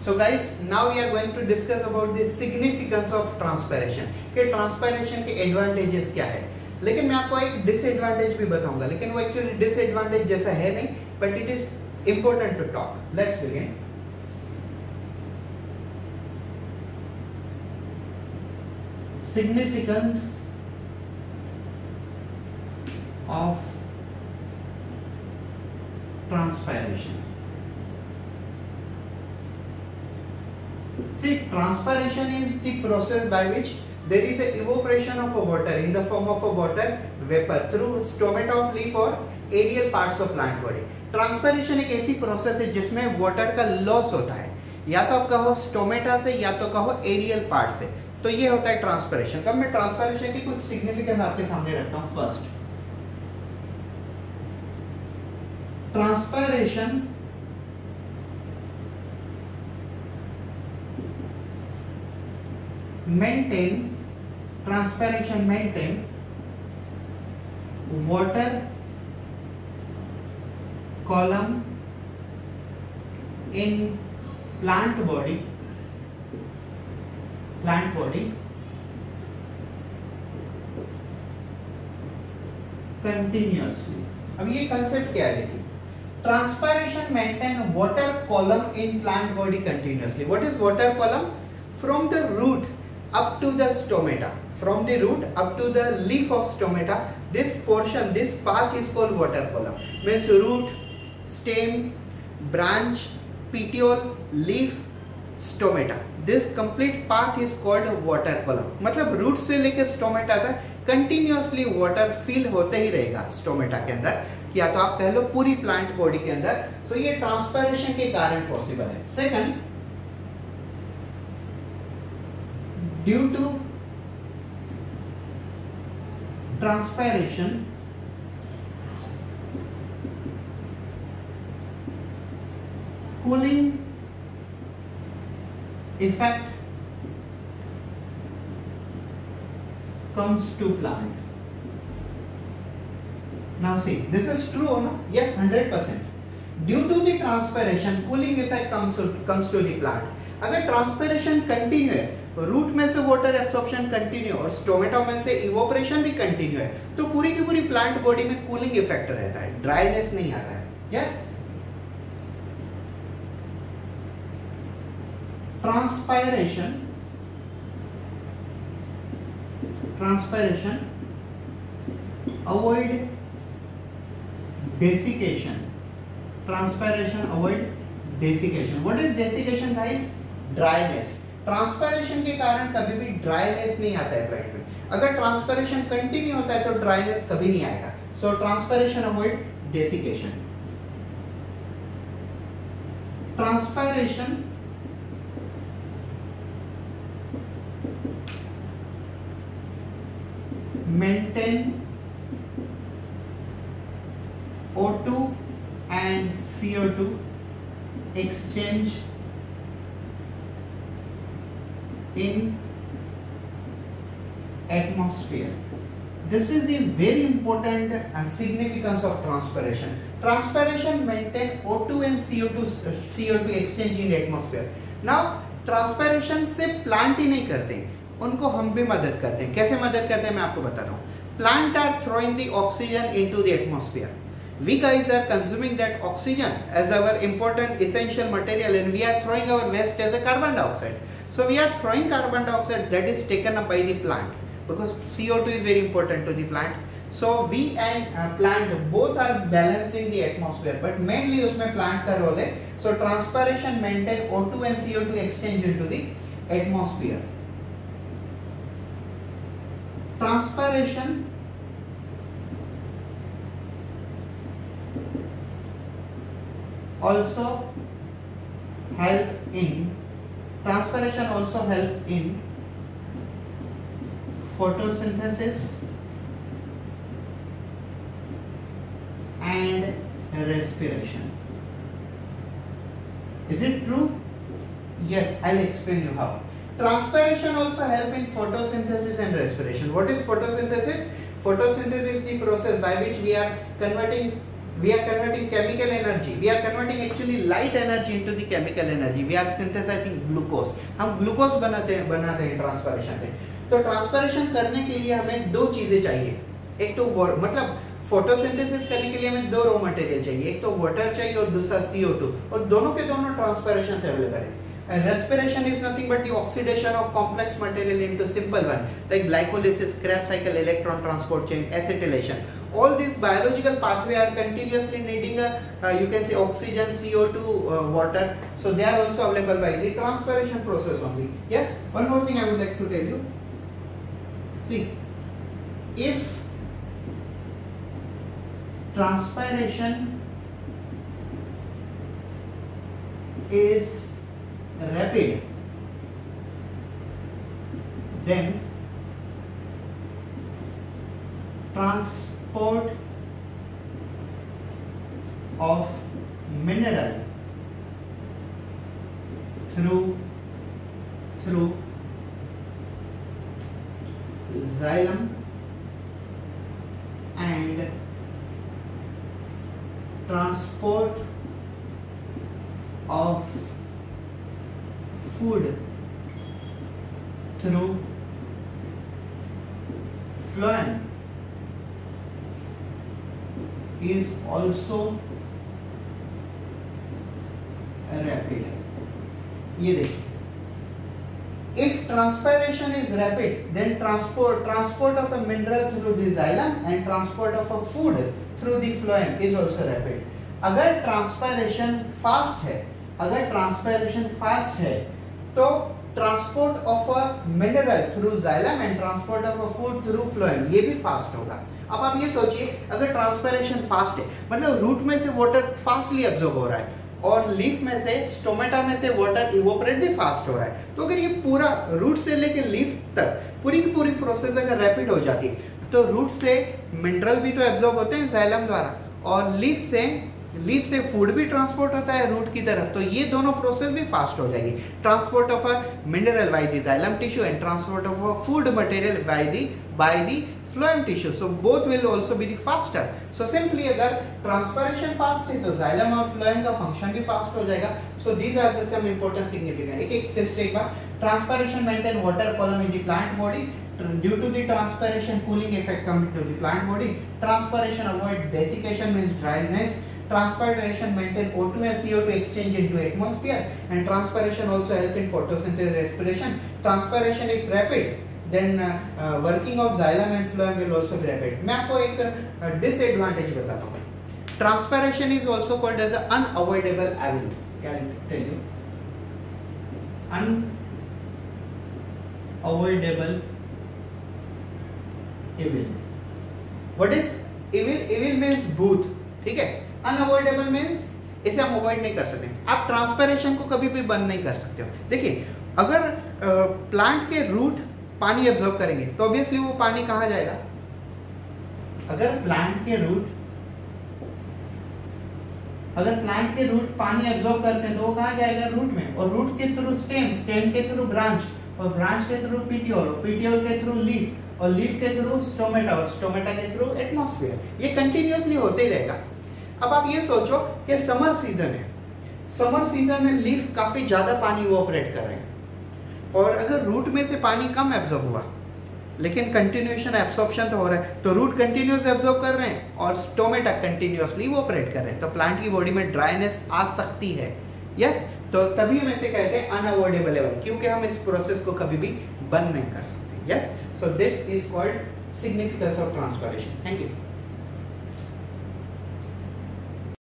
So guys, now we are going to discuss about the significance of transpiration कि transpiration के advantages क्या है। लेकिन मैं आपको एक डिसएडवांटेज भी बताऊंगा, लेकिन वो एक्चुअली डिसएडवांटेज जैसा है नहीं, but it is important to talk. Let's begin. Significance of transpiration. See, transpiration is the process by which there is a evaporation of a water in the form of a water vapor through stomata of leaf or aerial parts of plant body. Transpiration एक ऐसी process है जिसमें water का loss होता है, या तो आप कहो स्टोमेटा से या तो कहो एरियल पार्ट से। तो ये होता है ट्रांसपायरेशन। तब मैं ट्रांसपायरेशन की कुछ सिग्निफिकेंस आपके सामने रखता हूं। First, transpiration maintain water column in plant body continuously। अब ये कंसेप्ट क्या है देखिए, transpiration maintain water column in plant body continuously। What is water column? From the root up to the stomata, from the root up to the leaf of stomata, this portion, this path is called water column। Means root, stem, branch, petiole, leaf, stomata, this complete path is called water column। मतलब root से लेकर stomata तक continuously water fill होते ही रहेगा stomata के अंदर, या तो आप कह लो पूरी प्लांट बॉडी के अंदर। सो ये ट्रांसपायरेशन के कारण पॉसिबल है। Second, due to transpiration cooling effect comes to plant। Now see, this is true or no? Yes, 100%। Due to the transpiration, cooling effect comes to the plant। अगर transpiration continue है, root में से water absorption continue और stomata में से evaporation भी continue है, तो पूरी की पूरी प्लांट बॉडी में कूलिंग इफेक्ट रहता है, ड्राइनेस नहीं आता है। Yes, transpiration avoid desiccation। transpiration avoid desiccation। what is desiccation guys? dryness। Transpiration के कारण कभी भी ड्राइनेस नहीं आता है प्लांट में। अगर ट्रांसपायरेशन कंटिन्यू होता है तो ड्राइनेस कभी नहीं आएगा। So transpiration avoid desiccation. Transpiration maintain O2 and CO2 exchange in atmosphere। This is the very important significance of transpiration। Transpiration maintain O2 and CO2 exchange in atmosphere। Now transpiration से plant ही नहीं करते, उनको हम भी मदद करते हैं। कैसे मदद करते हैं मैं आपको बताता हूँ। Plant are throwing the oxygen into the atmosphere. We guys are consuming that oxygen as our important essential material and we are throwing our waste as a carbon dioxide. So we are throwing carbon dioxide that is taken up by the plant because CO2 is very important to the plant. So we and plant both are balancing the atmosphere, but mainly उसमें plant का role है। सो transpiration maintain O2 and CO2 exchange into the atmosphere. Transpiration also help in photosynthesis and respiration। Is it true? Yes, I'll explain you how। Transpiration also help in photosynthesis and respiration। What is photosynthesis? Photosynthesis is the process by which we are converting we are converting chemical energy, we are converting actually light energy into the chemical energy, we are synthesizing glucose, हम glucose बनाते हैं transpiration से। तो transpiration करने के लिए हमें दो चीजें चाहिए, एक तो मतलब फोटोसिंथेसिस करने के लिए हमें दो रॉ मटेरियल चाहिए, एक तो वाटर चाहिए और दूसरा CO2, और दोनों के दोनों ट्रांसपरेशन से अवेलेबल है। Respiration is nothing but the oxidation of complex material into simple one, like glycolysis, Krebs cycle, electron transport chain, acetylation. All these biological pathway are continuously needing you can say oxygen, CO2, water. So they are also available by the transpiration process only. Yes. One more thing I would like to tell you. See, if transpiration is rapid, then transport of mineral through xylem and transport of food through phloem is also rapid. ये देखिए, if transpiration is rapid, then transport of a mineral through the xylem and transport of a food through the phloem is also rapid. अगर transpiration fast है तो transport of a mineral through xylem and transport of a food through phloem ये भी fast होगा। अब आप ये सोचिए, अगर ट्रांसपायरेशन फास्ट है मतलब रूट में से वाटर फास्टली एब्जॉर्ब हो रहा है और लीफ में से स्टोमेटा में से वाटर इवोपरेट भी फास्ट हो रहा है, तो अगर ये पूरा रूट से लेकर लीफ तक पूरी की पूरी प्रोसेस अगर रैपिड हो जाती है तो रूट से मिनरल भी तो एब्जॉर्ब होते हैं जाइलम द्वारा और लीफ से फूड भी ट्रांसपोर्ट होता है रूट की तरफ, तो ये दोनों प्रोसेस भी फास्ट हो जाएगी। Transport of a mineral by the xylem tissue and transport of a food material by the phloem tissue, so both will also be the faster. So simply अगर ट्रांसपायरेशन फास्ट है तो xylem और phloem का function भी fast हो जाएगा। So these are the some important significant. एक फिर से एक बार, transpiration maintain water column in the plant body, due to the transpiration cooling effect coming to the plant body. Transpiration avoid desiccation means dryness. Transpiration maintain O2 and CO2 exchange into atmosphere, and transpiration also help in photosynthesis respiration. Transpiration if rapid, then working of xylem and phloem will also be rapid. मैं आपको एक disadvantage बताता हूँ. Transpiration is also called as an unavoidable evil. Can I tell you? Unavoidable evil. What is evil? Evil means भूत, ठीक है। Unavoidable means इसे हम अवॉइड नहीं कर सकते। आप ट्रांसपायरेशन को कभी भी बंद नहीं कर सकते हो। देखिए, अगर प्लांट के रूट पानी एब्जॉर्ब करेंगे तो ऑब्वियसली वो पानी कहाँ जाएगा? अगर प्लांट के रूट पानी एब्जॉर्ब करते हैं तो वो कहाँ जाएगा? रूट में, और रूट के थ्रू स्टेम के थ्रू ब्रांच, और ब्रांच के थ्रू पीटियोल के थ्रू लीफ, और लीफ के थ्रू स्टोमेटा, और स्टोमेटा के थ्रू एटमॉस्फेयर। ये कंटिन्यूअसली होते ही रहेगा। अब आप ये सोचो कि समर सीजन में लीफ काफी ज्यादा पानी इवोपरेट कर रहे हैं, और अगर रूट में से पानी कम एब्जॉर्ब हुआ लेकिन कंटिन्यूएशन एब्सॉर्प्शन तो हो रहा है, तो रूट कंटिन्यूस एब्जॉर्ब कर रहे हैं और स्टोमेटा कंटिन्यूअसली इवोपरेट कर रहे हैं, तो प्लांट की बॉडी में ड्राइनेस आ सकती है। यस, तो तभी हम इसे कहते हैं अनअवॉइडेबल लेवल, क्योंकि हम इस प्रोसेस को कभी भी बंद नहीं कर सकते। Yes, so this is called significance of transpiration. Thank you.